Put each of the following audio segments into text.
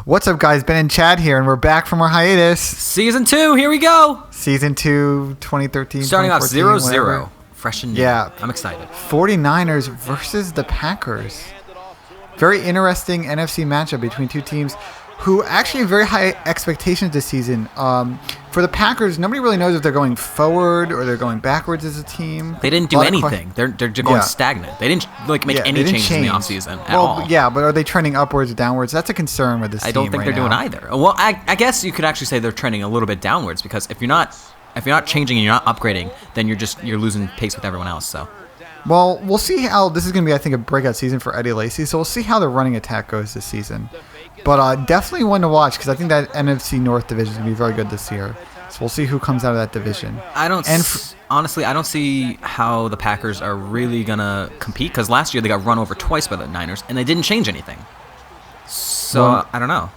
What's up, guys? Ben and Chad here, and we're back from our hiatus. Season 2, here we go. Season 2, 2013, Starting off 0-0. whatever. Fresh and new. Yeah. I'm excited. 49ers versus the Packers. Very interesting NFC matchup between two teams who actually have very high expectations this season. For the Packers, nobody really knows if they're going forward or they're going backwards as a team. They didn't do anything. They're going stagnant. They didn't make any changes in the offseason at all. Yeah, but are they trending upwards or downwards? That's a concern with this team. I don't think they're doing either. Well, I guess you could actually say they're trending a little bit downwards because if you're not changing and you're not upgrading, then you're losing pace with everyone else. So. Well, we'll see how this is going to be. I think a breakout season for Eddie Lacy. So we'll see how the running attack goes this season. But definitely one to watch because I think that NFC North division is going to be very good this year. So we'll see who comes out of that division. Honestly, I don't see how the Packers are really going to compete because last year they got run over twice by the Niners and they didn't change anything. So I don't know.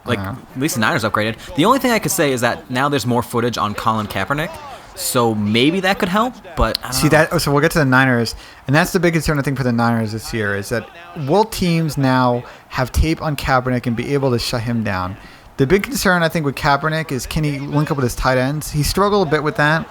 At least the Niners upgraded. The only thing I could say is that now there's more footage on Colin Kaepernick. So maybe that could help, but I don't know. So we'll get to the Niners, and that's the big concern I think for the Niners this year is that will teams now have tape on Kaepernick and be able to shut him down? The big concern I think with Kaepernick is can he link up with his tight ends? He struggled a bit with that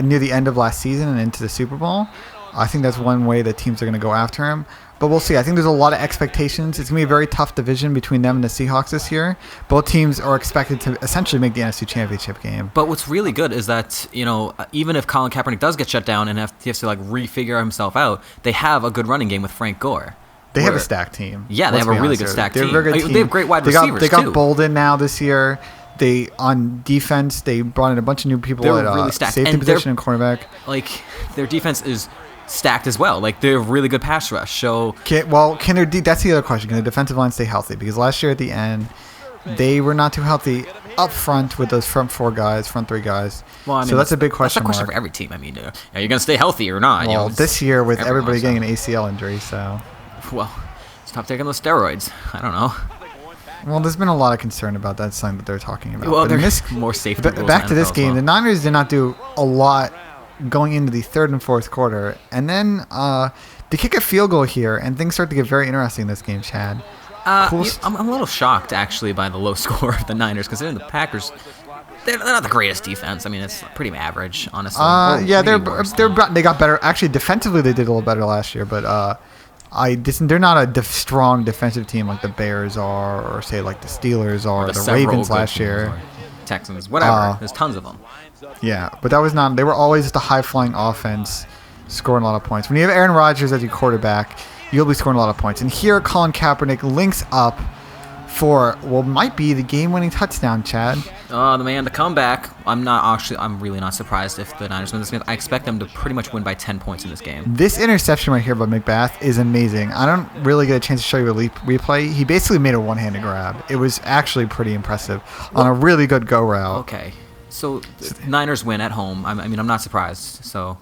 near the end of last season and into the Super Bowl. I think that's one way that teams are going to go after him. But we'll see. I think there's a lot of expectations. It's going to be a very tough division between them and the Seahawks this year. Both teams are expected to essentially make the NFC Championship game. But what's really good is that, even if Colin Kaepernick does get shut down and he has to refigure himself out, they have a good running game with Frank Gore. They have a stacked team. Yeah, they have a really good stacked team. They have great wide receivers, They got Bolden now this year. On defense, they brought in a bunch of new people They're at really stacked. safety position and cornerback. Their defense is stacked as well. They have really good pass rush. So can their that's the other question. Can the defensive line stay healthy? Because last year at the end, they were not too healthy up front with those front three guys. Well, so that's a big question. That's a question for every team. Are you going to stay healthy or not? Well, this year with everybody getting an ACL injury, so. Well, stop taking those steroids. I don't know. Well, there's been a lot of concern about that sign that they're talking about. Well, there's more safety rules. Back to this game, the Niners did not do a lot going into the third and fourth quarter. And then they kick a field goal here, and things start to get very interesting in this game, Chad. I'm a little shocked, actually, by the low score of the Niners, considering the Packers, they're not the greatest defense. I mean, it's pretty average, honestly. They got better. Actually, defensively, they did a little better last year, but they're not a strong defensive team like the Bears are, or say like the Steelers are, or the Ravens last year. Texans, whatever. There's tons of them. Yeah, but that was not. They were always just a high-flying offense, scoring a lot of points. When you have Aaron Rodgers as your quarterback, you'll be scoring a lot of points. And here, Colin Kaepernick links up for might be the game-winning touchdown, Chad. The comeback. I'm really not surprised if the Niners win this game. I expect them to pretty much win by 10 points in this game. This interception right here by McBath is amazing. I don't really get a chance to show you a replay. He basically made a one-handed grab. It was actually pretty impressive on a really good go route. Okay, so Niners win at home. I'm not surprised. So.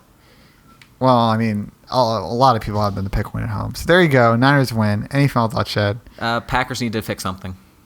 Well, I mean, a lot of people have been to pick win at home. So there you go. Niners win. Any final thoughts, Chad? Packers need to fix something.